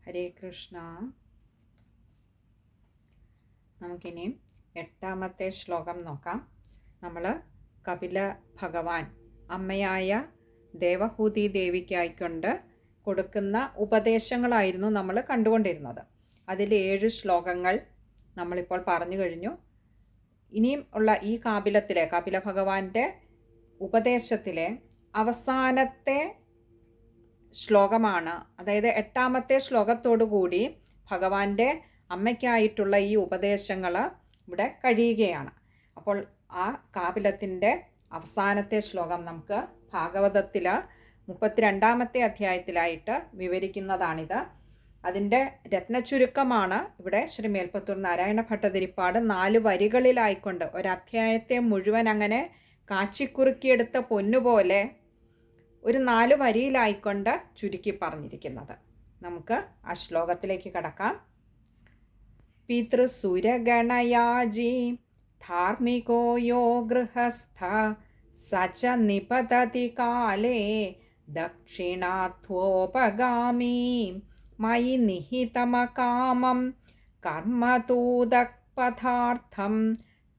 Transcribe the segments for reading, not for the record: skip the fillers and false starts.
ഹരേ കൃഷ്ണ. നമുക്കിനിയും 8ാമത്തെ ശ്ലോകം നോക്കാം. നമ്മൾ കപില ഭഗവാൻ അമ്മയായ ദേവഹൂതി ദേവിക്കായിക്കൊണ്ട് കൊടുക്കുന്ന ഉപദേശങ്ങളായിരുന്നു നമ്മൾ കണ്ടുകൊണ്ടിരുന്നത്. അതിൽ 7 ശ്ലോകങ്ങൾ നമ്മളിപ്പോൾ പറഞ്ഞു കഴിഞ്ഞു. ഇനിയും ഉള്ള ഈ കപില ഭഗവാന്റെ ഉപദേശത്തിലെ അവസാനത്തെ ശ്ലോകമാണ്. അതായത് 8ാമത്തെ ശ്ലോകത്തോടു കൂടി ഭഗവാന്റെ അമ്മയ്ക്കായിട്ടുള്ള ഈ ഉപദേശങ്ങൾ ഇവിടെ കഴിയുകയാണ്. അപ്പോൾ ആ കാപിലത്തിൻ്റെ അവസാനത്തെ ശ്ലോകം നമുക്ക് ഭാഗവതത്തിൽ 32ാമത്തെ അധ്യായത്തിലായിട്ട് വിവരിക്കുന്നതാണിത്. അതിൻ്റെ രത്നചുരുക്കമാണ് ഇവിടെ ശ്രീ മേൽപ്പത്തൂർ നാരായണ ഭട്ടതിരിപ്പാട് 4 വരികളിലായിക്കൊണ്ട് ഒരധ്യായത്തെ മുഴുവൻ അങ്ങനെ കാച്ചിക്കുറുക്കിയെടുത്ത പൊന്നുപോലെ ഒരു 4 വരിയിലായിക്കൊണ്ട് ചുരുക്കി പറഞ്ഞിരിക്കുന്നത്. നമുക്ക് ആ ശ്ലോകത്തിലേക്ക് കടക്കാം. പിതൃസുരഗണയാജി ധാർമ്മികോ യോ ഗൃഹസ്ഥ സച നിപതതി കാലേ ദക്ഷിണാത്വോപഗാമി മയി നിഹിതമകാമം കർമ്മതൂതപഥാർത്ഥം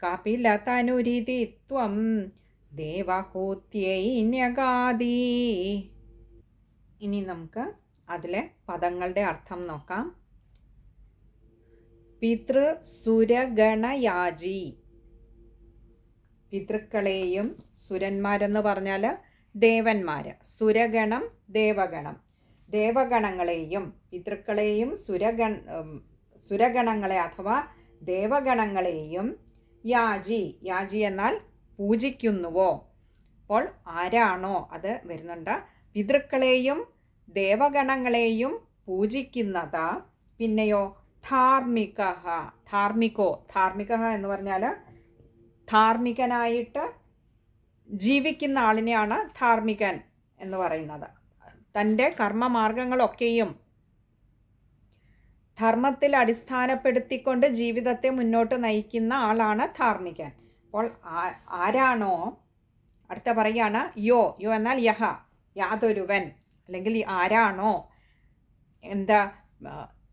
കപിലതനുരിതിത്വം ദേവഹൂത്യൈ ന്യഗാദി. ഇനി നമുക്ക് അതിലെ പദങ്ങളുടെ അർത്ഥം നോക്കാം. പിതൃസുരഗണയാജി, പിതൃക്കളെയും, സുരന്മാരെന്ന് പറഞ്ഞാൽ ദേവന്മാർ, സുരഗണം ദേവഗണം, ദേവഗണങ്ങളെയും പിതൃക്കളെയും സുരഗണങ്ങളെ അഥവാ ദേവഗണങ്ങളെയും യാജി, യാജി എന്നാൽ പൂജിക്കുന്നുവോ. അപ്പോൾ ആരാണോ അത് വരുന്നുണ്ട്. പിതൃക്കളെയും ദേവഗണങ്ങളെയും പൂജിക്കുന്നത്. പിന്നെയോ ധാർമ്മിക എന്ന് പറഞ്ഞാൽ ധാർമ്മികനായിട്ട് ജീവിക്കുന്ന ആളിനെയാണ് ധാർമ്മികൻ എന്ന് പറയുന്നത്. തൻ്റെ കർമ്മമാർഗങ്ങളൊക്കെയും ധർമ്മത്തിൽ അടിസ്ഥാനപ്പെടുത്തിക്കൊണ്ട് ജീവിതത്തെ മുന്നോട്ട് നയിക്കുന്ന ആളാണ് ധാർമ്മികൻ. അപ്പോൾ ആരാണോ, അടുത്ത പറയുകയാണ് യോ എന്നാൽ യഹ, യാതൊരുവൻ, അല്ലെങ്കിൽ ആരാണോ എന്താ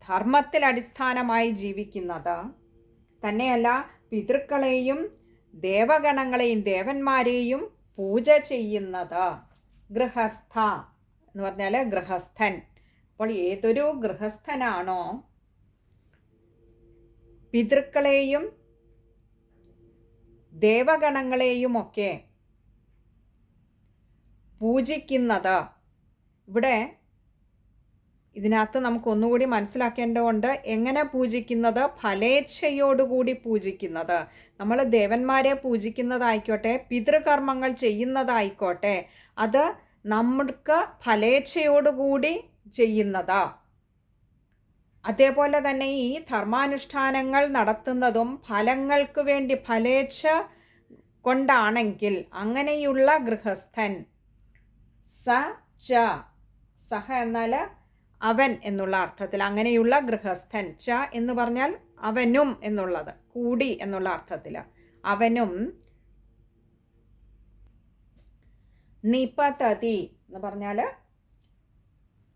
ധർമ്മത്തിൽ അടിസ്ഥാനമായി ജീവിക്കുന്നത്, തന്നെയല്ല പിതൃക്കളെയും ദേവഗണങ്ങളെയും ദേവന്മാരെയും പൂജ ചെയ്യുന്നത്. ഗൃഹസ്ഥ എന്ന് പറഞ്ഞാൽ ഗൃഹസ്ഥൻ. അപ്പോൾ ഏതൊരു ഗൃഹസ്ഥനാണോ പിതൃക്കളെയും ദേവഗണങ്ങളെയുമൊക്കെ പൂജിക്കുന്നത്, ഇവിടെ ഇതിനകത്ത് നമുക്കൊന്നുകൂടി മനസ്സിലാക്കേണ്ടതുണ്ട്. എങ്ങനെ പൂജിക്കുന്നത്? ഫലേച്ഛയോടുകൂടി പൂജിക്കുന്നത്. നമ്മൾ ദേവന്മാരെ പൂജിക്കുന്നതായിക്കോട്ടെ, പിതൃകർമ്മങ്ങൾ ചെയ്യുന്നതായിക്കോട്ടെ, അത് നമുക്ക് ഫലേച്ഛയോടുകൂടി ചെയ്യുന്നത്. അതേപോലെ തന്നെ ഈ ധർമാനുഷ്ഠാനങ്ങൾ നടത്തുന്നതും ഫലങ്ങൾക്ക് വേണ്ടി ഫലേച്ഛ കൊണ്ടാണെങ്കിൽ അങ്ങനെയുള്ള ഗൃഹസ്ഥൻ സഹ എന്നാൽ അവൻ എന്നുള്ള അർത്ഥത്തിൽ, അങ്ങനെയുള്ള ഗൃഹസ്ഥൻ, ച എന്ന് പറഞ്ഞാൽ അവനും എന്നുള്ളത്, കൂടി എന്നുള്ള അർത്ഥത്തിൽ, അവനും നിപതതി എന്ന് പറഞ്ഞാൽ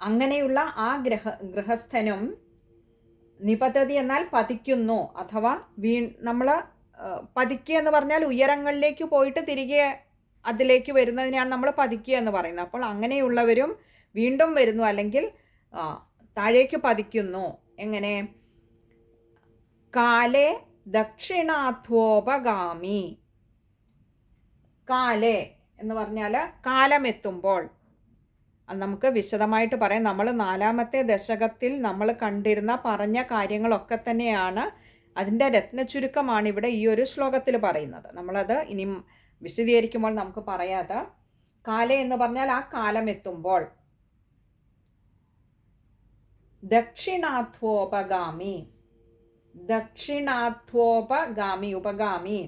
അങ്ങനെയുള്ള ആ ഗൃഹസ്ഥനും, നിപതതി എന്നാൽ പതിക്കുന്നു, അഥവാ നമ്മൾ പതിക്കുക എന്ന് പറഞ്ഞാൽ ഉയരങ്ങളിലേക്ക് പോയിട്ട് തിരികെ അതിലേക്ക് വരുന്നതിനാണ് നമ്മൾ പതിക്കുക എന്ന് പറയുന്നത്. അപ്പോൾ അങ്ങനെയുള്ളവരും വീണ്ടും വരുന്നു, അല്ലെങ്കിൽ താഴേക്ക് പതിക്കുന്നു. എങ്ങനെ? കാലേ ദക്ഷിണാത്വോപഗാമി. കാലേ എന്ന് പറഞ്ഞാൽ കാലമെത്തുമ്പോൾ. നമുക്ക് വിശദമായിട്ട് പറയാം. നമ്മൾ 4ാമത്തെ ദശകത്തിൽ നമ്മൾ കണ്ടിരുന്ന പറഞ്ഞ കാര്യങ്ങളൊക്കെ തന്നെയാണ്, അതിൻ്റെ രത്നചുരുക്കമാണ് ഇവിടെ ഈ ഒരു ശ്ലോകത്തിൽ പറയുന്നത്. നമ്മളത് ഇനി വിശദീകരിക്കുമ്പോൾ നമുക്ക് പറയാതെ, കാലേ എന്ന് പറഞ്ഞാൽ ആ കാലമെത്തുമ്പോൾ. ദക്ഷിണാത്വോപഗാമി. ദക്ഷിണാത്വോപഗാമി, ഉപഗാമി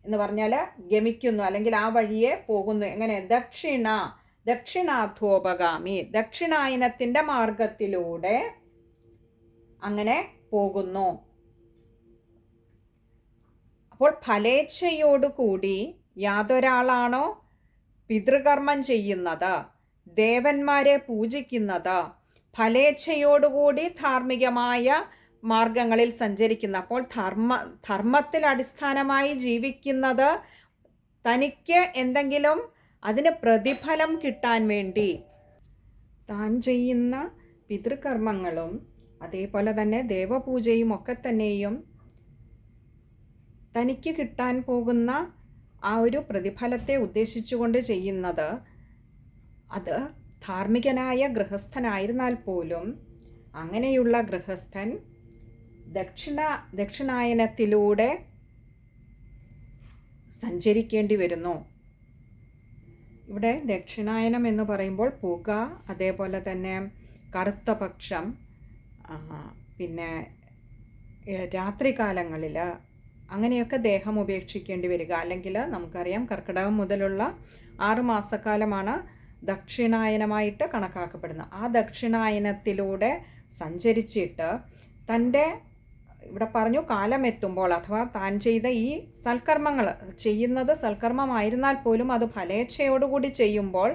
എന്ന് പറഞ്ഞാൽ ഗമിക്കുന്നു അല്ലെങ്കിൽ ആ വഴിയെ പോകുന്നു. എങ്ങനെ? ദക്ഷിണാത്വോപഗാമി, ദക്ഷിണായനത്തിൻ്റെ മാർഗത്തിലൂടെ അങ്ങനെ പോകുന്നു. അപ്പോൾ ഫലേച്ഛയോടുകൂടി യാതൊരാളാണോ പിതൃകർമ്മം ചെയ്യുന്നത്, ദേവന്മാരെ പൂജിക്കുന്നത്, ഫലേച്ഛയോടുകൂടി ധാർമ്മികമായ മാർഗങ്ങളിൽ സഞ്ചരിക്കുന്ന, അപ്പോൾ ധർമ്മത്തിൽ അടിസ്ഥാനമായി ജീവിക്കുന്നത്, തനിക്ക് എന്തെങ്കിലും അതിന് പ്രതിഫലം കിട്ടാൻ വേണ്ടി താൻ ചെയ്യുന്ന പിതൃകർമ്മങ്ങളും അതേപോലെ തന്നെ ദേവപൂജയും ഒക്കെ തന്നെയും തനിക്ക് കിട്ടാൻ പോകുന്ന ആ ഒരു പ്രതിഫലത്തെ ഉദ്ദേശിച്ചുകൊണ്ട് ചെയ്യുന്നത്, അത് ധാർമ്മികനായ ഗൃഹസ്ഥനായിരുന്നാൽ പോലും അങ്ങനെയുള്ള ഗൃഹസ്ഥൻ ദക്ഷിണായനത്തിലൂടെ സഞ്ചരിക്കേണ്ടി വരുന്നു. ഇവിടെ ദക്ഷിണായനം എന്ന് പറയുമ്പോൾ പുക, അതേപോലെ തന്നെ കറുത്ത പക്ഷം, പിന്നെ രാത്രികാലങ്ങളിൽ അങ്ങനെയൊക്കെ ദേഹം ഉപേക്ഷിക്കേണ്ടി വരിക. അല്ലെങ്കിൽ നമുക്കറിയാം കർക്കിടകം മുതലുള്ള 6 മാസക്കാലമാണ് ദക്ഷിണായനമായിട്ട് കണക്കാക്കപ്പെടുന്നത്. ആ ദക്ഷിണായനത്തിലൂടെ സഞ്ചരിച്ചിട്ട് തൻ്റെ, ഇവിടെ പറഞ്ഞു കാലമെത്തുമ്പോൾ, അഥവാ താൻ ചെയ്ത ഈ സൽക്കർമ്മങ്ങൾ ചെയ്യുന്നത് സൽക്കർമ്മമായിരുന്നാൽ പോലും അത് ഫലേച്ഛയോടുകൂടി ചെയ്യുമ്പോൾ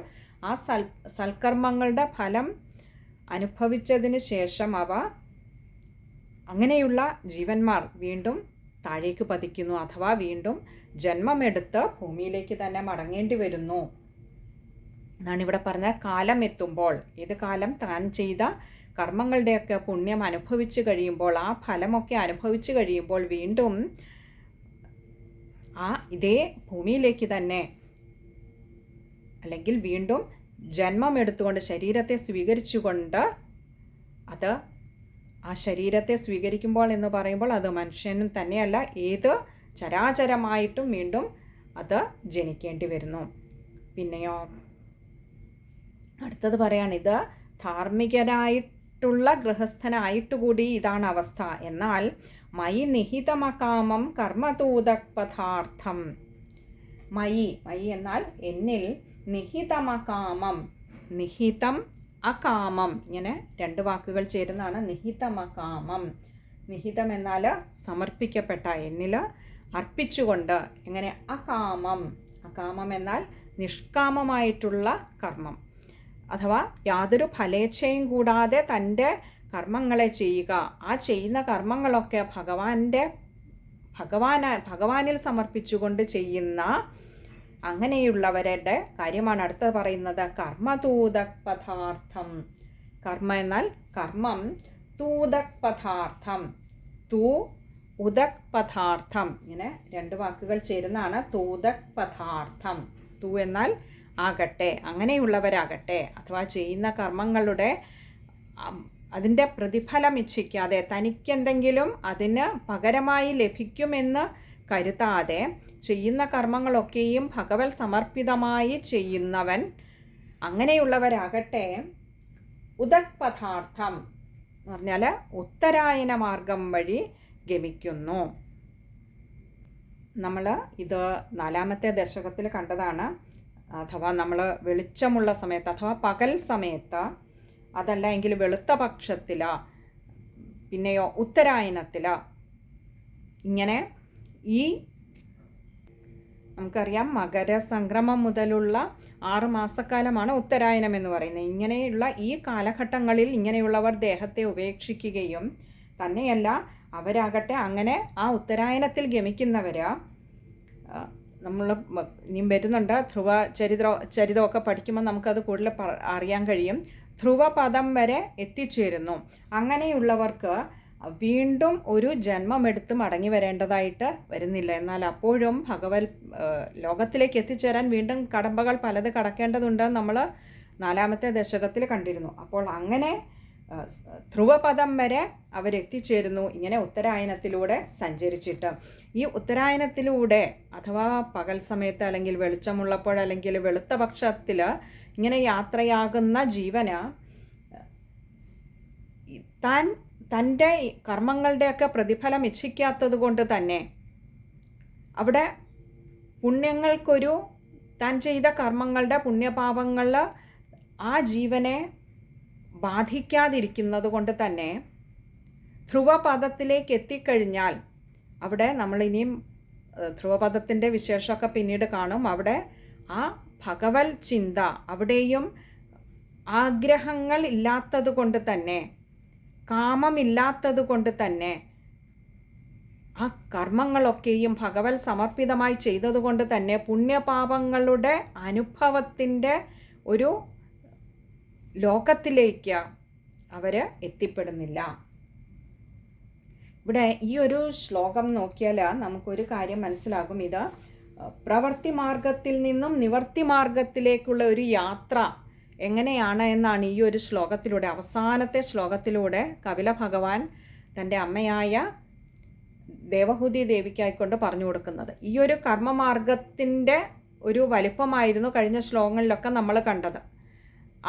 ആ സൽക്കർമ്മങ്ങളുടെ ഫലം അനുഭവിച്ചതിന് ശേഷം അങ്ങനെയുള്ള ജീവന്മാർ വീണ്ടും താഴേക്ക് പതിക്കുന്നു, അഥവാ വീണ്ടും ജന്മമെടുത്ത് ഭൂമിയിലേക്ക് തന്നെ മടങ്ങേണ്ടി വരുന്നു എന്നാണ് ഇവിടെ പറഞ്ഞത്. കാലം എത്തുമ്പോൾ, ഏത് കാലം? താൻ ചെയ്ത കർമ്മങ്ങളുടെയൊക്കെ പുണ്യം അനുഭവിച്ചു കഴിയുമ്പോൾ, ആ ഫലമൊക്കെ അനുഭവിച്ചു കഴിയുമ്പോൾ വീണ്ടും ഇതേ ഭൂമിയിലേക്ക് തന്നെ, അല്ലെങ്കിൽ വീണ്ടും ജന്മമെടുത്തുകൊണ്ട് ശരീരത്തെ സ്വീകരിച്ചുകൊണ്ട്, അത് ആ ശരീരത്തെ സ്വീകരിക്കുമ്പോൾ എന്ന് പറയുമ്പോൾ അത് മനുഷ്യനും തന്നെയല്ല, ഏത് ചരാചരമായിട്ടും വീണ്ടും അത് ജനിക്കേണ്ടി വരുന്നു. പിന്നെയോ അടുത്തത് പറയാണ്, ഇത് ധാർമ്മികനായിട്ടുള്ള ഗൃഹസ്ഥനായിട്ടുകൂടി ഇതാണ് അവസ്ഥ. എന്നാൽ മയി നിഹിതമകാമം കർമ്മതൂതപഥാർത്ഥം. മയി എന്നാൽ എന്നിൽ, നിഹിതമകാമം, നിഹിതം അകാമം, ഇങ്ങനെ 2 വാക്കുകൾ ചേരുന്നതാണ് നിഹിതമകാമം. നിഹിതം എന്നാൽ സമർപ്പിക്കപ്പെട്ട, എന്നിൽ അർപ്പിച്ചുകൊണ്ട്. എങ്ങനെ? അകാമം. അകാമം എന്നാൽ നിഷ്കാമമായിട്ടുള്ള കർമ്മം, അഥവാ യാതൊരു ഫലേച്ഛയും കൂടാതെ തൻ്റെ കർമ്മങ്ങളെ ചെയ്യുക. ആ ചെയ്യുന്ന കർമ്മങ്ങളൊക്കെ ഭഗവാനിൽ സമർപ്പിച്ചുകൊണ്ട് ചെയ്യുന്ന അങ്ങനെയുള്ളവരുടെ കാര്യമാണ് അടുത്തത് പറയുന്നത്. കർമ്മതൂതപഥാർത്ഥം. കർമ്മ എന്നാൽ കർമ്മം, തൂതപഥാർത്ഥം, ഉദക്പഥാർത്ഥം, ഇങ്ങനെ 2 വാക്കുകൾ ചേരുന്നതാണ് തൂതപഥാർത്ഥം. തൂ എന്നാൽ ആകട്ടെ, അങ്ങനെയുള്ളവരാകട്ടെ, അഥവാ ചെയ്യുന്ന കർമ്മങ്ങളുടെ അതിൻ്റെ പ്രതിഫലം ഇച്ഛിക്കാതെ, തനിക്കെന്തെങ്കിലും അതിന് പകരമായി ലഭിക്കുമെന്ന് കരുതാതെ ചെയ്യുന്ന കർമ്മങ്ങളൊക്കെയും ഭഗവത് സമർപ്പിതമായി ചെയ്യുന്നവൻ, അങ്ങനെയുള്ളവരാകട്ടെ ഉദക്പഥാർത്ഥം എന്ന് പറഞ്ഞാൽ ഉത്തരായന മാർഗം വഴി ഗമിക്കുന്നു. നമ്മൾ ഇത് 4-ാമത്തെ ദശകത്തിൽ കണ്ടതാണ്. അഥവാ നമ്മൾ വെളിച്ചമുള്ള സമയത്ത്, അഥവാ പകൽ സമയത്ത്, അതല്ല എങ്കിൽ വെളുത്ത പക്ഷത്തിൽ, പിന്നെയോ ഉത്തരായനത്തിൽ, ഇങ്ങനെ നമുക്കറിയാം മകരസംക്രമം മുതലുള്ള 6 മാസക്കാലമാണ് ഉത്തരായനം എന്ന് പറയുന്നത്. ഇങ്ങനെയുള്ള ഈ കാലഘട്ടങ്ങളിൽ ഇങ്ങനെയുള്ളവർ ദേഹത്തെ ഉപേക്ഷിക്കുകയും, തന്നെയല്ല അവരാകട്ടെ അങ്ങനെ ആ ഉത്തരായനത്തിൽ ഗമിക്കുന്നവർ, നമ്മൾ ഇനിയും വരുന്നുണ്ട്, ചരിതമൊക്കെ പഠിക്കുമ്പോൾ നമുക്കത് കൂടുതൽ അറിയാൻ കഴിയും. ധ്രുവപദം വരെ എത്തിച്ചേരുന്നു. അങ്ങനെയുള്ളവർക്ക് വീണ്ടും ഒരു ജന്മമെടുത്ത് മടങ്ങി വരേണ്ടതായിട്ട് വരുന്നില്ല. എന്നാൽ അപ്പോഴും ലോകത്തിലേക്ക് എത്തിച്ചേരാൻ വീണ്ടും കടമ്പകൾ പലത് കടക്കേണ്ടതുണ്ട്. നമ്മൾ 4-ാമത്തെ ദശകത്തിൽ കണ്ടിരുന്നു. അപ്പോൾ അങ്ങനെ ധ്രുവപദം വരെ അവരെത്തിച്ചേരുന്നു ഇങ്ങനെ ഉത്തരായനത്തിലൂടെ സഞ്ചരിച്ചിട്ട്. ഈ ഉത്തരായനത്തിലൂടെ, അഥവാ പകൽ സമയത്ത് അല്ലെങ്കിൽ വെളിച്ചമുള്ളപ്പോൾ അല്ലെങ്കിൽ വെളുത്ത പക്ഷത്തിൽ ഇങ്ങനെ യാത്രയാകുന്ന ജീവന് തൻ്റെ കർമ്മങ്ങളുടെയൊക്കെ പ്രതിഫലം ഇച്ഛിക്കാത്തത് കൊണ്ട് തന്നെ അവിടെ പുണ്യങ്ങൾക്കൊരു താൻ ചെയ്ത കർമ്മങ്ങളുടെ പുണ്യപാപങ്ങൾ ആ ജീവനെ ബാധിക്കാതിരിക്കുന്നത് കൊണ്ട് തന്നെ ധ്രുവപദത്തിലേക്ക് എത്തിക്കഴിഞ്ഞാൽ അവിടെ നമ്മളിനിയും ധ്രുവപദത്തിൻ്റെ വിശേഷമൊക്കെ പിന്നീട് കാണും. അവിടെ ആ ഭഗവത് ചിന്ത, അവിടെയും ആഗ്രഹങ്ങൾ ഇല്ലാത്തത് കൊണ്ട് തന്നെ, കാമമില്ലാത്തത് കൊണ്ട് തന്നെ ആ കർമ്മങ്ങളൊക്കെയും ഭഗവത് സമർപ്പിതമായി ചെയ്തതുകൊണ്ട് തന്നെ പുണ്യപാപങ്ങളുടെ അനുഭവത്തിൻ്റെ ഒരു ലോകത്തിലേക്ക് അവർ എത്തിപ്പെടുന്നില്ല. ഇവിടെ ഈ ഒരു ശ്ലോകം നോക്കിയാൽ നമുക്കൊരു കാര്യം മനസ്സിലാകും. ഇത് പ്രവൃത്തി മാർഗത്തിൽ നിന്നും നിവർത്തി മാർഗത്തിലേക്കുള്ള ഒരു യാത്ര എങ്ങനെയാണ് എന്നാണ് ഈ ഒരു ശ്ലോകത്തിലൂടെ, അവസാനത്തെ ശ്ലോകത്തിലൂടെ കപില ഭഗവാൻ തൻ്റെ അമ്മയായ ദേവഹൂതി ദേവിക്കായിക്കൊണ്ട് പറഞ്ഞു കൊടുക്കുന്നത്. ഈ ഒരു കർമ്മമാർഗത്തിൻ്റെ ഒരു വലിപ്പമായിരുന്നു കഴിഞ്ഞ ശ്ലോകങ്ങളിലൊക്കെ നമ്മൾ കണ്ടത്.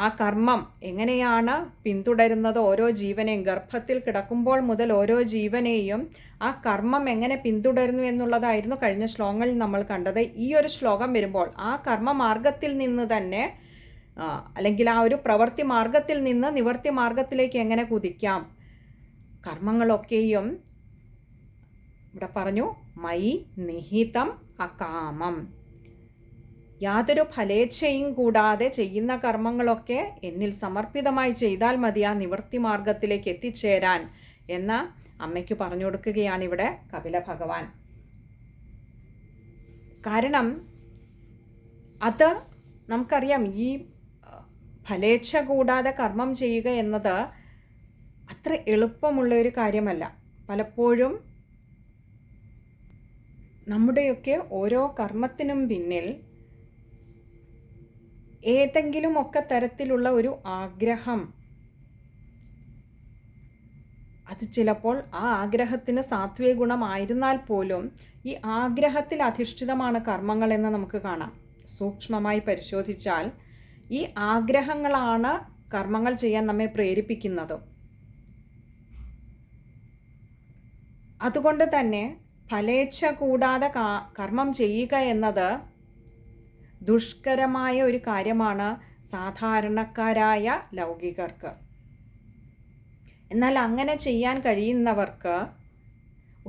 ആ കർമ്മം എങ്ങനെയാണ് പിന്തുടരുന്നത് ഓരോ ജീവനെയും, ഗർഭത്തിൽ കിടക്കുമ്പോൾ മുതൽ ഓരോ ജീവനെയും ആ കർമ്മം എങ്ങനെ പിന്തുടരുന്നു എന്നുള്ളതായിരുന്നു കഴിഞ്ഞ ശ്ലോകങ്ങളിൽ നമ്മൾ കണ്ടത്. ഈ ഒരു ശ്ലോകം വരുമ്പോൾ ആ കർമ്മമാർഗത്തിൽ നിന്ന് തന്നെ, അല്ലെങ്കിൽ ആ ഒരു പ്രവൃത്തി മാർഗത്തിൽ നിന്ന് നിവർത്തി മാർഗത്തിലേക്ക് എങ്ങനെ കുതിക്കാം, കർമ്മങ്ങളൊക്കെയും ഇവിടെ പറഞ്ഞു മയി നിഹിതം അകാമം, യാതൊരു ഫലേച്ഛയും കൂടാതെ ചെയ്യുന്ന കർമ്മങ്ങളൊക്കെ എന്നിൽ സമർപ്പിതമായി ചെയ്താൽ മതി ആ നിവൃത്തി മാർഗത്തിലേക്ക് എത്തിച്ചേരാൻ എന്ന് അമ്മയ്ക്ക് പറഞ്ഞു കൊടുക്കുകയാണ് ഇവിടെ കപില ഭഗവാൻ. കാരണം അത് നമുക്കറിയാം, ഈ ഫലേച്ഛ കൂടാതെ കർമ്മം ചെയ്യുക എന്നത് അത്ര എളുപ്പമുള്ള ഒരു കാര്യമല്ല. പലപ്പോഴും നമ്മുടെയൊക്കെ ഓരോ കർമ്മത്തിനും പിന്നിൽ ഏതെങ്കിലുമൊക്കെ തരത്തിലുള്ള ഒരു ആഗ്രഹം, അത് ചിലപ്പോൾ ആ ആഗ്രഹത്തിന് സാത്വിക ഗുണമായിരുന്നാൽ പോലും ഈ ആഗ്രഹത്തിൽ അധിഷ്ഠിതമാണ് കർമ്മങ്ങളെന്ന് നമുക്ക് കാണാം. സൂക്ഷ്മമായി പരിശോധിച്ചാൽ ഈ ആഗ്രഹങ്ങളാണ് കർമ്മങ്ങൾ ചെയ്യാൻ നമ്മെ പ്രേരിപ്പിക്കുന്നതും. അതുകൊണ്ട് തന്നെ ഫലേച്ഛ കൂടാതെ കർമ്മം ചെയ്യുക എന്നത് ദുഷ്കരമായ ഒരു കാര്യമാണ് സാധാരണക്കാരായ ലൗകികർക്ക്. എന്നാൽ അങ്ങനെ ചെയ്യാൻ കഴിയുന്നവർക്ക്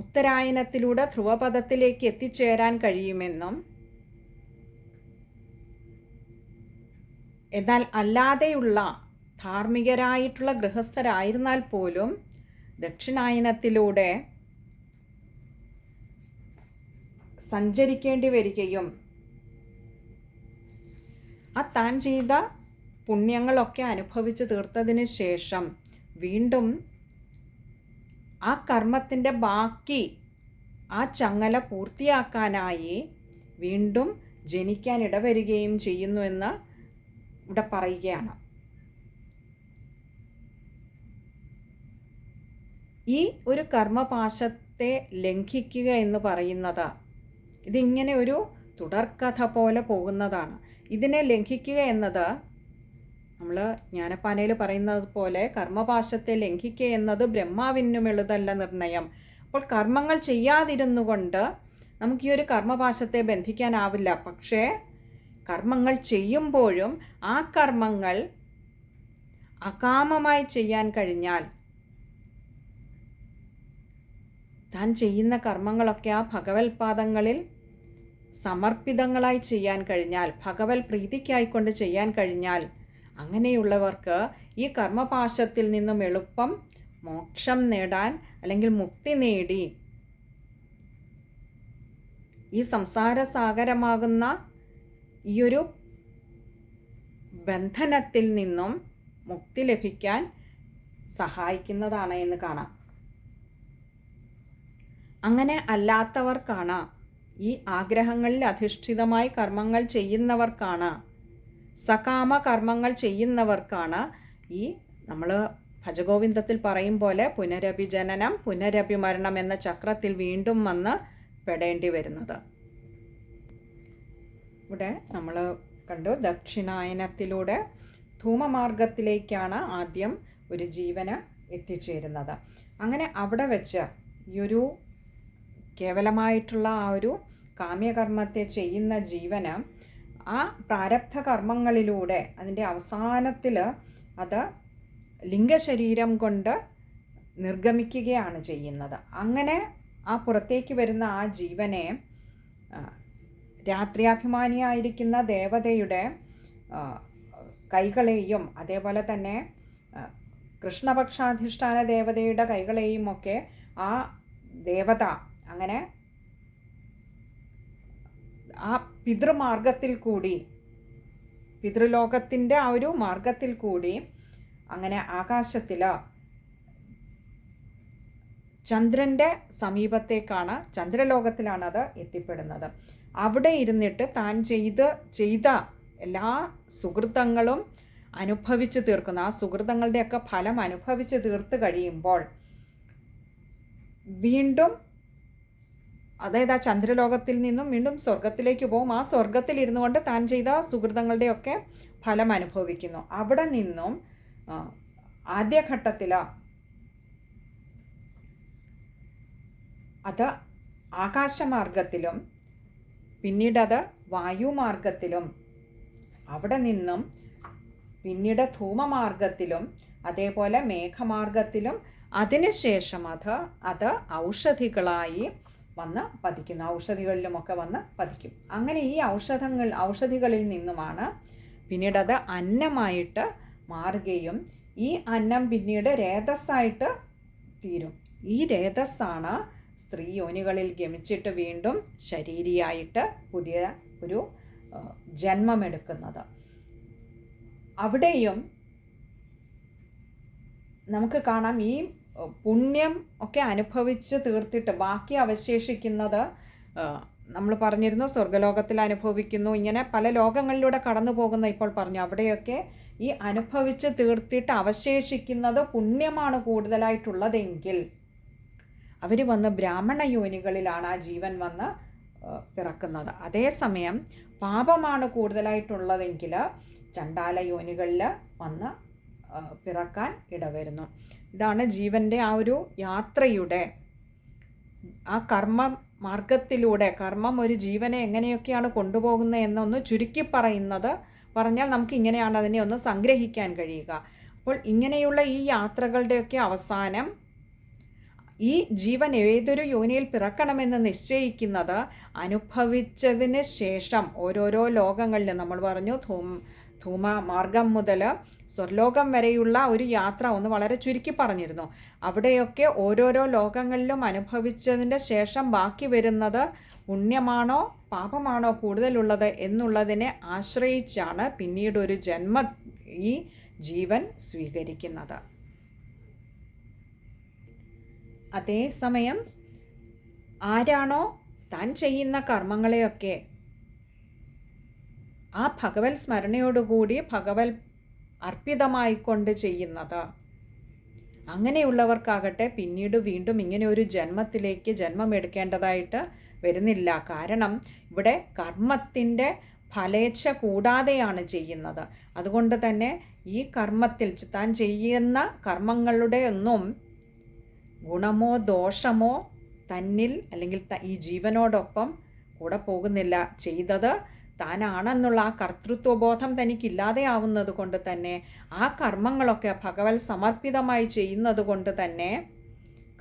ഉത്തരായനത്തിലൂടെ ധ്രുവപദത്തിലേക്ക് എത്തിച്ചേരാൻ കഴിയുമെന്നും, എന്നാൽ അല്ലാതെയുള്ള ധാർമ്മികരായിട്ടുള്ള ഗൃഹസ്ഥരായിരുന്നാൽ പോലും ദക്ഷിണായനത്തിലൂടെ സഞ്ചരിക്കേണ്ടി വരികയും ആ താൻ ചെയ്ത പുണ്യങ്ങളൊക്കെ അനുഭവിച്ച് തീർത്തതിന് ശേഷം വീണ്ടും ആ കർമ്മത്തിൻ്റെ ബാക്കി ആ ചങ്ങല പൂർത്തിയാക്കാനായി വീണ്ടും ജനിക്കാൻ ഇടവരികയും ചെയ്യുന്നു എന്ന് ഇവിടെ പറയുകയാണ്. ഈ ഒരു കർമ്മപാശത്തെ ലംഘിക്കുക എന്ന് പറയുന്നത് ഇതിങ്ങനെ ഒരു തുടർക്കഥ പോലെ പോകുന്നതാണ്. ഇതിനെ ലംഘിക്കുക എന്നത് നമ്മൾ ജ്ഞാനപ്പാനയിൽ പറയുന്നത് പോലെ കർമ്മപാശത്തെ ലംഘിക്കുക എന്നത് ബ്രഹ്മാവിനും എളുതല്ല നിർണയം. അപ്പോൾ കർമ്മങ്ങൾ ചെയ്യാതിരുന്നു കൊണ്ട് നമുക്ക് ഈ ഒരു കർമ്മപാശത്തെ ബന്ധിക്കാനാവില്ല. പക്ഷേ കർമ്മങ്ങൾ ചെയ്യുമ്പോഴും ആ കർമ്മങ്ങൾ അകാമമായി ചെയ്യാൻ കഴിഞ്ഞാൽ, താൻ ചെയ്യുന്ന കർമ്മങ്ങളൊക്കെ ആ ഭഗവത്പാദങ്ങളിൽ സമർപ്പിതങ്ങളായി ചെയ്യാൻ കഴിഞ്ഞാൽ, ഭഗവത് പ്രീതിക്കായിക്കൊണ്ട് ചെയ്യാൻ കഴിഞ്ഞാൽ, അങ്ങനെയുള്ളവർക്ക് ഈ കർമ്മപാശത്തിൽ നിന്നും എളുപ്പം മോക്ഷം നേടാൻ അല്ലെങ്കിൽ മുക്തി നേടി ഈ സംസാരസാഗരമാകുന്ന ഈയൊരു ബന്ധനത്തിൽ നിന്നും മുക്തി ലഭിക്കാൻ സഹായിക്കുന്നതാണ് എന്ന് കാണാം. അങ്ങനെ അല്ലാത്തവർക്കാണ്, ഈ ആഗ്രഹങ്ങളിൽ അധിഷ്ഠിതമായി കർമ്മങ്ങൾ ചെയ്യുന്നവർക്കാണ്, സകാമ കർമ്മങ്ങൾ ചെയ്യുന്നവർക്കാണ് ഈ നമ്മൾ ഭജഗോവിന്ദത്തിൽ പറയും പോലെ പുനരഭിജനനം പുനരഭിമരണം എന്ന ചക്രത്തിൽ വീണ്ടും വന്ന് പെടേണ്ടി വരുന്നത്. ഇവിടെ നമ്മൾ കണ്ടു, ദക്ഷിണായനത്തിലൂടെ ധൂമമാർഗത്തിലേക്കാണ് ആദ്യം ഒരു ജീവന് എത്തിച്ചേരുന്നത്. അങ്ങനെ അവിടെ വെച്ച് ഈ ഒരു കേവലമായിട്ടുള്ള ആ ഒരു കാമ്യകർമ്മത്തെ ചെയ്യുന്ന ജീവന് ആ പ്രാരബ്ധ കർമ്മങ്ങളിലൂടെ അതിൻ്റെ അവസാനത്തിൽ അത് ലിംഗശരീരം കൊണ്ട് നിർഗമിക്കുകയാണ് ചെയ്യുന്നത്. അങ്ങനെ ആ പുറത്തേക്ക് വരുന്ന ആ ജീവനെ രാത്രിയാഭിമാനിയായിരിക്കുന്ന ദേവതയുടെ കൈകളെയും അതേപോലെ തന്നെ കൃഷ്ണപക്ഷാധിഷ്ഠാന ദേവതയുടെ കൈകളെയും ഒക്കെ ആ ദേവത അങ്ങനെ ആ പിതൃമാർഗത്തിൽ കൂടി, പിതൃലോകത്തിൻ്റെ ആ ഒരു മാർഗത്തിൽ കൂടി അങ്ങനെ ആകാശത്തിൽ ചന്ദ്രൻ്റെ സമീപത്തേക്കാണ്, ചന്ദ്രലോകത്തിലാണ് അത് എത്തിപ്പെടുന്നത്. അവിടെ ഇരുന്നിട്ട് താൻ ചെയ്ത എല്ലാ സുഹൃതങ്ങളും അനുഭവിച്ച് തീർക്കുന്ന, ആ സുഹൃതങ്ങളുടെയൊക്കെ ഫലം അനുഭവിച്ച് തീർത്ത് കഴിയുമ്പോൾ വീണ്ടും, അതായത് ആ ചന്ദ്രലോകത്തിൽ നിന്നും വീണ്ടും സ്വർഗത്തിലേക്ക് പോകും. ആ സ്വർഗത്തിൽ ഇരുന്നു കൊണ്ട് താൻ ചെയ്ത സുഹൃതങ്ങളുടെയൊക്കെ ഫലം അനുഭവിക്കുന്നു. അവിടെ നിന്നും ആദ്യഘട്ടത്തിൽ അത് ആകാശമാർഗത്തിലും പിന്നീടത് വായുമാർഗത്തിലും അവിടെ നിന്നും പിന്നീട് ധൂമമാർഗത്തിലും അതേപോലെ മേഘമാർഗത്തിലും അതിനുശേഷം അത് ഔഷധികളായി വന്ന് പതിക്കുന്നു. ഔഷധികളിലുമൊക്കെ വന്ന് പതിക്കും. അങ്ങനെ ഈ ഔഷധികളിൽ നിന്നുമാണ് പിന്നീടത് അന്നമായിട്ട് മാറുകയും ഈ അന്നം പിന്നീട് രേതസ്സായിട്ട് തീരും. ഈ രേതസ്സാണ് സ്ത്രീ യോനികളിൽ ഗമിച്ചിട്ട് വീണ്ടും ശരീരിയായിട്ട് പുതിയ ഒരു ജന്മമെടുക്കുന്നത്. അവിടെയും നമുക്ക് കാണാം ഈ പുണ്യം ഒക്കെ അനുഭവിച്ച് തീർത്തിട്ട് ബാക്കി അവശേഷിക്കുന്നത്, നമ്മൾ പറഞ്ഞിരുന്നു സ്വർഗ്ഗലോകത്തിൽ അനുഭവിക്കുന്നു, ഇങ്ങനെ പല ലോകങ്ങളിലൂടെ കടന്നു പോകുന്ന ഇപ്പോൾ പറഞ്ഞു. അവിടെയൊക്കെ ഈ അനുഭവിച്ച് തീർത്തിട്ട് അവശേഷിക്കുന്നത് പുണ്യമാണ് കൂടുതലായിട്ടുള്ളതെങ്കിൽ അവർ വന്ന് ബ്രാഹ്മണ യോനികളിലാണ് ആ ജീവൻ വന്ന് പിറക്കുന്നത്. അതേസമയം പാപമാണ് കൂടുതലായിട്ടുള്ളതെങ്കിൽ ചണ്ടാല യോനികളിൽ വന്ന് പിറക്കാൻ ഇടവരുന്നു. ഇതാണ് ജീവൻ്റെ ആ ഒരു യാത്രയുടെ ആ കർമ്മ മാർഗത്തിലൂടെ, കർമ്മം ഒരു ജീവനെ എങ്ങനെയൊക്കെയാണ് കൊണ്ടുപോകുന്നത് എന്നൊന്ന് ചുരുക്കി പറഞ്ഞാൽ നമുക്ക് ഇങ്ങനെയാണ് അതിനെ ഒന്ന് സംഗ്രഹിക്കാൻ കഴിയുക. അപ്പോൾ ഇങ്ങനെയുള്ള ഈ യാത്രകളുടെയൊക്കെ അവസാനം ഈ ജീവൻ ഏതൊരു യോനിയിൽ പിറക്കണമെന്ന് നിശ്ചയിക്കുന്നത് അനുഭവിച്ചതിന് ശേഷം ഓരോരോ ലോകങ്ങളിലും, നമ്മൾ പറഞ്ഞു ധൂമമാർഗം മുതൽ സ്വർലോകം വരെയുള്ള ഒരു യാത്ര ഒന്ന് വളരെ ചുരുക്കി പറഞ്ഞിരുന്നു. അവിടെയൊക്കെ ഓരോരോ ലോകങ്ങളിലും അനുഭവിച്ചതിൻ്റെ ശേഷം ബാക്കി വരുന്നത് പുണ്യമാണോ പാപമാണോ കൂടുതലുള്ളത് എന്നുള്ളതിനെ ആശ്രയിച്ചാണ് പിന്നീട് ഒരു ഈ ജീവൻ സ്വീകരിക്കുന്നത്. അതേസമയം ആരാണോ താൻ ചെയ്യുന്ന കർമ്മങ്ങളെയൊക്കെ ആ ഭഗവത് സ്മരണയോടുകൂടി ഭഗവത് അർപ്പിതമായിക്കൊണ്ട് ചെയ്യുന്നത്, അങ്ങനെയുള്ളവർക്കാകട്ടെ പിന്നീട് വീണ്ടും ഇങ്ങനെ ഒരു ജന്മമെടുക്കേണ്ടതായിട്ട് വരുന്നില്ല. കാരണം ഇവിടെ കർമ്മത്തിൻ്റെ ഫലേച്ഛ കൂടാതെയാണ് ചെയ്യുന്നത്. അതുകൊണ്ട് തന്നെ ഈ കർമ്മത്തിൽ താൻ ചെയ്യുന്ന കർമ്മങ്ങളുടെ ഒന്നും ഗുണമോ ദോഷമോ തന്നിൽ അല്ലെങ്കിൽ ഈ ജീവനോടൊപ്പം കൂടെ പോകുന്നില്ല. ചെയ്തത് താനാണെന്നുള്ള ആ കർത്തൃത്വബോധം തനിക്കില്ലാതെ ആവുന്നത് കൊണ്ട് തന്നെ ആ കർമ്മങ്ങളൊക്കെ ഭഗവത് സമർപ്പിതമായി ചെയ്യുന്നത് കൊണ്ട് തന്നെ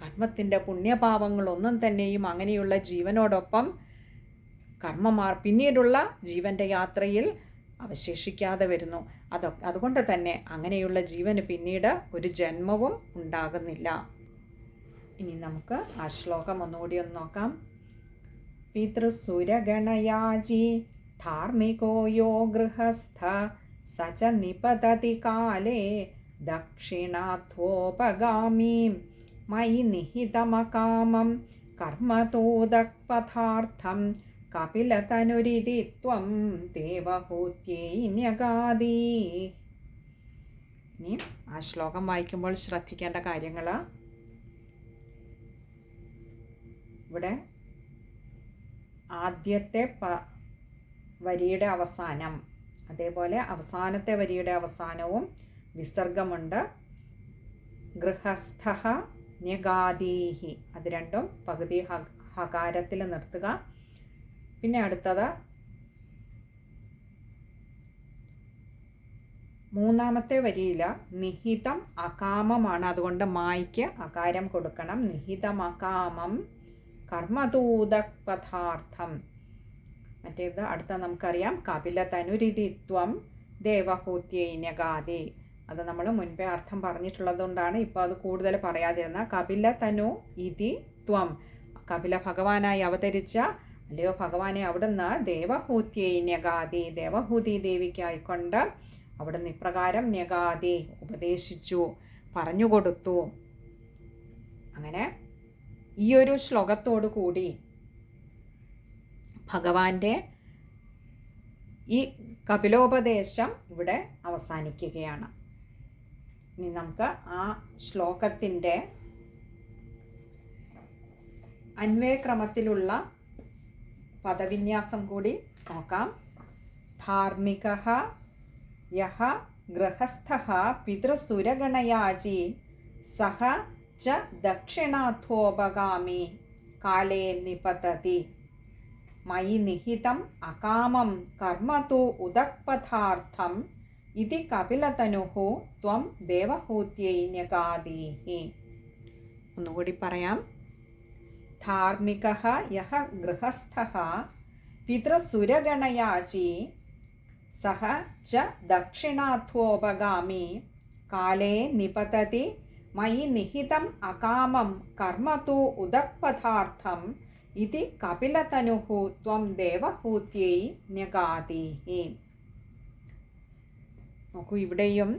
കർമ്മത്തിൻ്റെ പുണ്യപാപങ്ങളൊന്നും തന്നെയും അങ്ങനെയുള്ള ജീവനോടൊപ്പം പിന്നീടുള്ള ജീവൻ്റെ യാത്രയിൽ അവശേഷിക്കാതെ വരുന്നു. അതുകൊണ്ട് തന്നെ അങ്ങനെയുള്ള ജീവന് പിന്നീട് ഒരു ജന്മവും ഉണ്ടാകുന്നില്ല. ഇനി നമുക്ക് ആ ശ്ലോകം ഒന്നുകൂടി ഒന്ന് നോക്കാം. പിതൃസുരഗണയാജി ധാർമ്മികോ യോ ഗൃഹസ്ഥ സച നിപതതി കാലേ ദക്ഷിണാത്വോപഗാമീം മയി നിഹിതമകാമം കർമ്മതോദക്പഥാർത്ഥം കപിലതനുരിതി ത്വം ദേവഹൂത്യൈന്യഗാദീ. ഇനി ആ ശ്ലോകം വായിക്കുമ്പോൾ ശ്രദ്ധിക്കേണ്ട കാര്യങ്ങൾ, ഇവിടെ ആദ്യത്തെ വരിയുടെ അവസാനം, അതേപോലെ അവസാനത്തെ വരിയുടെ അവസാനവും വിസർഗമുണ്ട്. ഗൃഹസ്ഥ ന്യഗാദീഹി. അത് രണ്ടും പകുതി ഹകാരത്തിൽ നിർത്തുക. പിന്നെ അടുത്തത് മൂന്നാമത്തെ വരിയിൽ നിഹിതം അകാമമാണ്. അതുകൊണ്ട് മായ്ക്ക് അകാരം കൊടുക്കണം. നിഹിതം അകാമം കർമ്മതൂതപഥാർത്ഥം. മറ്റേത് അടുത്ത നമുക്കറിയാം കപിലതനുരിതിത്വം ദേവഹൂത്യൈന്യഗാദി. അത് നമ്മൾ മുൻപേ അർത്ഥം പറഞ്ഞിട്ടുള്ളതുകൊണ്ടാണ് ഇപ്പോൾ അത് കൂടുതൽ പറയാതിരുന്ന. കപിലതനു ഇതി ത്വം, കപില ഭഗവാനായി അവതരിച്ച അല്ലയോ ഭഗവാനെ അവിടുന്ന് ദേവഹൂത്യൈന്യഗാദി, ദേവഹൂതി ദേവിക്കായിക്കൊണ്ട് അവിടുന്ന് ഇപ്രകാരം ന്യഗാദി ഉപദേശിച്ചു, പറഞ്ഞുകൊടുത്തു. അങ്ങനെ ഈ ഒരു ശ്ലോകത്തോടു കൂടി ഭഗവാന്റെ ഈ കപിലോപദേശം ഇവിടെ അവസാനിക്കുകയാണ്. ഇനി നമുക്ക് ആ ശ്ലോകത്തിൻ്റെ അന്വയക്രമത്തിലുള്ള പദവിന്യാസം കൂടി നോക്കാം. ധാർമ്മികഃ യഃ ഗൃഹസ്ഥഃ പിതൃസുരഗണയാജി സഹ ച ദക്ഷിണാഥോപഗാമി കാലേ നിപതതി മയി നിഹിതം അകാമം കർമ്മ തു ഉദക്പഥാർത്ഥം ഇതി കപിലതനുഃ ത്വം ദേവഹൂത്യൈന്യഗാദീഹി. ഒന്നുകൂടി പറയാം. ധാർമ്മികഃ യഃ ഗൃഹസ്ഥഃ പിതൃസുരഗണയാജി സഹ ച ദക്ഷിണാഥോപഗാമി കാലേ നിപതതി മയി നിഹിതം അകാമം കർമ്മ തു ഉദക്പഥാർത്ഥം ഇതി കപിലതനുഃ ത്വം ദേവഹൂത്യൈന്യഗാദീഹി. നോക്കൂ, ഇവിടെയും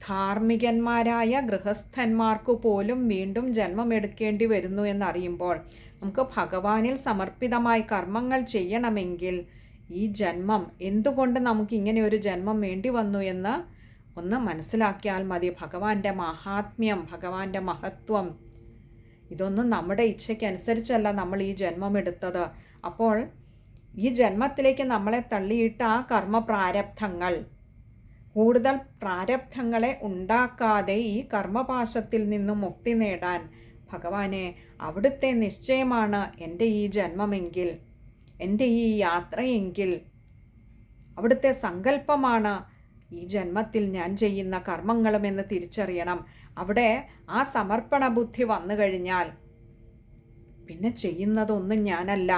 ധാർമ്മികന്മാരായ ഗൃഹസ്ഥന്മാർക്ക് പോലും വീണ്ടും ജന്മമെടുക്കേണ്ടി വരുന്നു എന്നറിയുമ്പോൾ നമുക്ക് ഭഗവാനിൽ സമർപ്പിതമായി കർമ്മങ്ങൾ ചെയ്യണമെങ്കിൽ ഈ ജന്മം എന്തുകൊണ്ട് നമുക്ക് ഇങ്ങനെ ഒരു ജന്മം വേണ്ടി വന്നു എന്ന് ഒന്ന് മനസ്സിലാക്കിയാൽ മതി. ഭഗവാന്റെ മഹാത്മ്യം, ഭഗവാന്റെ മഹത്വം, ഇതൊന്നും നമ്മുടെ ഇച്ഛയ്ക്കനുസരിച്ചല്ല നമ്മൾ ഈ ജന്മം എടുത്തത്. അപ്പോൾ ഈ ജന്മത്തിലേക്ക് നമ്മളെ തള്ളിയിട്ട ആ കർമ്മ പ്രാരബ്ധങ്ങൾ, കൂടുതൽ പ്രാരബ്ധങ്ങളെ ഉണ്ടാക്കാതെ ഈ കർമ്മപാശത്തിൽ നിന്നും മുക്തി നേടാൻ ഭഗവാനെ അവിടുത്തെ നിശ്ചയമാണ് എൻ്റെ ഈ ജന്മമെങ്കിൽ, എൻ്റെ ഈ യാത്രയെങ്കിൽ, അവിടുത്തെ സങ്കല്പമാണ് ഈ ജന്മത്തിൽ ഞാൻ ചെയ്യുന്ന കർമ്മങ്ങളുമെന്ന് തിരിച്ചറിയണം. അവിടെ ആ സമർപ്പണ ബുദ്ധി വന്നു കഴിഞ്ഞാൽ പിന്നെ ചെയ്യുന്നതൊന്നും ഞാനല്ല,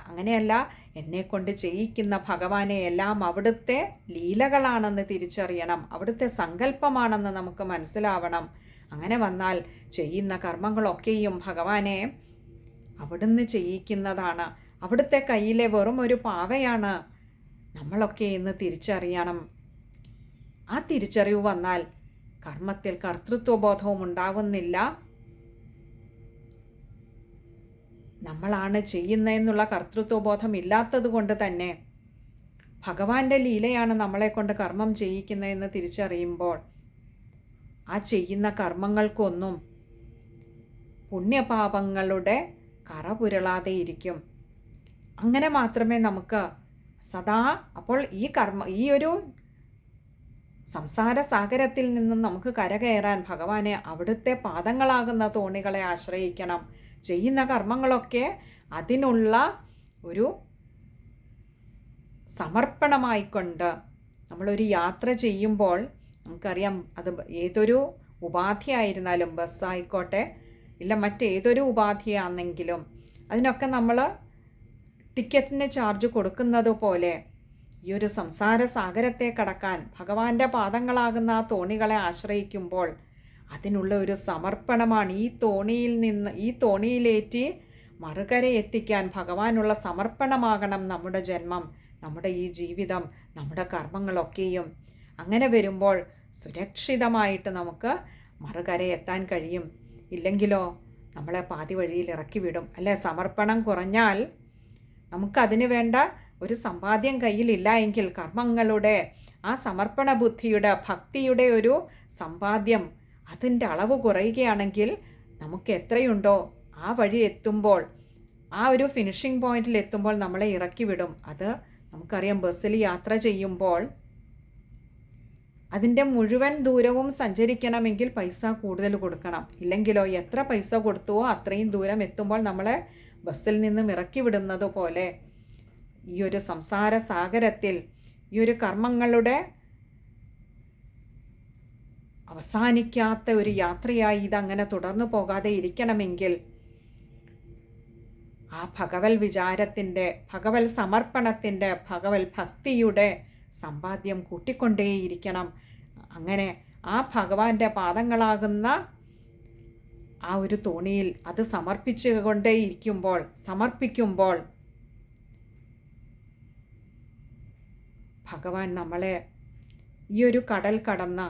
അങ്ങനെയല്ല, എന്നെക്കൊണ്ട് ചെയ്യിക്കുന്ന ഭഗവാനെ എല്ലാം അവിടുത്തെ ലീലകളാണെന്ന് തിരിച്ചറിയണം, അവിടുത്തെ സങ്കല്പമാണെന്ന് നമുക്ക് മനസ്സിലാവണം. അങ്ങനെ വന്നാൽ ചെയ്യുന്ന കർമ്മങ്ങളൊക്കെയും ഭഗവാനെ അവിടുന്ന് ചെയ്യിക്കുന്നതാണ്, അവിടുത്തെ കയ്യിലെ വെറും ഒരു പാവയാണ് നമ്മളൊക്കെ എന്ന് തിരിച്ചറിയണം. ആ തിരിച്ചറിവ് വന്നാൽ കർമ്മത്തിൽ കർത്തൃത്വബോധവും ഉണ്ടാവുന്നില്ല. നമ്മളാണ് ചെയ്യുന്നതെന്നുള്ള കർത്തൃത്വബോധം ഇല്ലാത്തത് കൊണ്ട് തന്നെ ഭഗവാന്റെ ലീലയാണ് നമ്മളെ കൊണ്ട് കർമ്മം ചെയ്യിക്കുന്നതെന്ന് തിരിച്ചറിയുമ്പോൾ ആ ചെയ്യുന്ന കർമ്മങ്ങൾക്കൊന്നും പുണ്യപാപങ്ങളുടെ കറപുരളാതെ ഇരിക്കും. അങ്ങനെ മാത്രമേ നമുക്ക് സദാ, അപ്പോൾ ഈ ഒരു സംസാര സാഗരത്തിൽ നിന്നും നമുക്ക് കരകയറാൻ ഭഗവാനെ അവിടുത്തെ പാദങ്ങളാകുന്ന തോണികളെ ആശ്രയിക്കണം. ചെയ്യുന്ന കർമ്മങ്ങളൊക്കെ അതിനുള്ള ഒരു സമർപ്പണമായിക്കൊണ്ട് നമ്മളൊരു യാത്ര ചെയ്യുമ്പോൾ നമുക്കറിയാം, അത് ഏതൊരു ഉപാധിയായിരുന്നാലും, ബസ്സായിക്കോട്ടെ ഇല്ല മറ്റേതൊരു ഉപാധിയാണെങ്കിലും അതിനൊക്കെ നമ്മൾ ടിക്കറ്റിന് ചാർജ് കൊടുക്കുന്നത് പോലെ ഈ ഒരു സംസാര സാഗരത്തെ കടക്കാൻ ഭഗവാന്റെ പാദങ്ങളാകുന്ന ആ തോണികളെ ആശ്രയിക്കുമ്പോൾ അതിനുള്ള ഒരു സമർപ്പണമാണ്. ഈ തോണിയിലേറ്റി മറുകര എത്തിക്കാൻ ഭഗവാനുള്ള സമർപ്പണമാകണം നമ്മുടെ ജന്മം, നമ്മുടെ ഈ ജീവിതം, നമ്മുടെ കർമ്മങ്ങളൊക്കെയും. അങ്ങനെ വരുമ്പോൾ സുരക്ഷിതമായിട്ട് നമുക്ക് മറുകര എത്താൻ കഴിയും. ഇല്ലെങ്കിലോ നമ്മളെ പാതി വഴിയിൽ ഇറക്കി വിടും. അല്ലെ, സമർപ്പണം കുറഞ്ഞാൽ നമുക്കതിന് വേണ്ട ഒരു സമ്പാദ്യം കയ്യിലില്ല എങ്കിൽ കർമ്മങ്ങളുടെ ആ സമർപ്പണ ബുദ്ധിയുടെ ഭക്തിയുടെ ഒരു സമ്പാദ്യം അതിൻ്റെ അളവ് കുറയുകയാണെങ്കിൽ നമുക്ക് എത്രയുണ്ടോ ആ വഴി എത്തുമ്പോൾ, ആ ഒരു ഫിനിഷിംഗ് പോയിന്റിൽ എത്തുമ്പോൾ നമ്മളെ ഇറക്കി വിടും. അത് നമുക്കറിയാം, ബസ്സിൽ യാത്ര ചെയ്യുമ്പോൾ അതിൻ്റെ മുഴുവൻ ദൂരവും സഞ്ചരിക്കണമെങ്കിൽ പൈസ കൂടുതൽ കൊടുക്കണം. ഇല്ലെങ്കിലോ എത്ര പൈസ കൊടുത്തുവോ അത്രയും ദൂരം എത്തുമ്പോൾ നമ്മളെ ബസ്സിൽ നിന്നും ഇറക്കി വിടുന്നത് പോലെ ഈ ഒരു സംസാര സാഗരത്തിൽ ഈ ഒരു കർമ്മങ്ങളുടെ അവസാനിക്കാത്ത ഒരു യാത്രയായി ഇതങ്ങനെ തുടർന്നു പോകാതെ ഇരിക്കണമെങ്കിൽ ആ ഭഗവൽ വിചാരത്തിൻ്റെ, ഭഗവൽ സമർപ്പണത്തിൻ്റെ, ഭഗവൽ ഭക്തിയുടെ സമ്പാദ്യം കൂട്ടിക്കൊണ്ടേയിരിക്കണം. അങ്ങനെ ആ ഭഗവാന്റെ പാദങ്ങളാകുന്ന ആ ഒരു തോണിയിൽ അത് സമർപ്പിക്കുമ്പോൾ ഭഗവാൻ നമ്മളെ ഈ ഒരു കടൽ കടന്ന്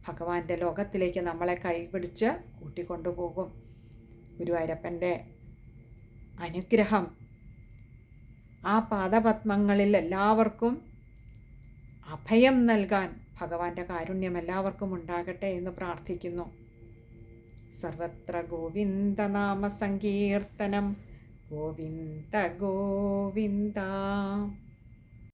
ഭഗവാന്റെ ലോകത്തിലേക്ക് നമ്മളെ കൈപിടിച്ച് കൂട്ടിക്കൊണ്ടുപോകും. ഗുരുവായൂരപ്പൻ്റെ അനുഗ്രഹം ആ പാദപത്മങ്ങളിൽ എല്ലാവർക്കും അഭയം നൽകാൻ ഭഗവാന്റെ കാരുണ്യം എല്ലാവർക്കും ഉണ്ടാകട്ടെ എന്ന് പ്രാർത്ഥിക്കുന്നു. സർവത്ര ഗോവിന്ദനാമ സങ്കീർത്തനം. ഗോവിന്ദ ഗോവിന്ദ.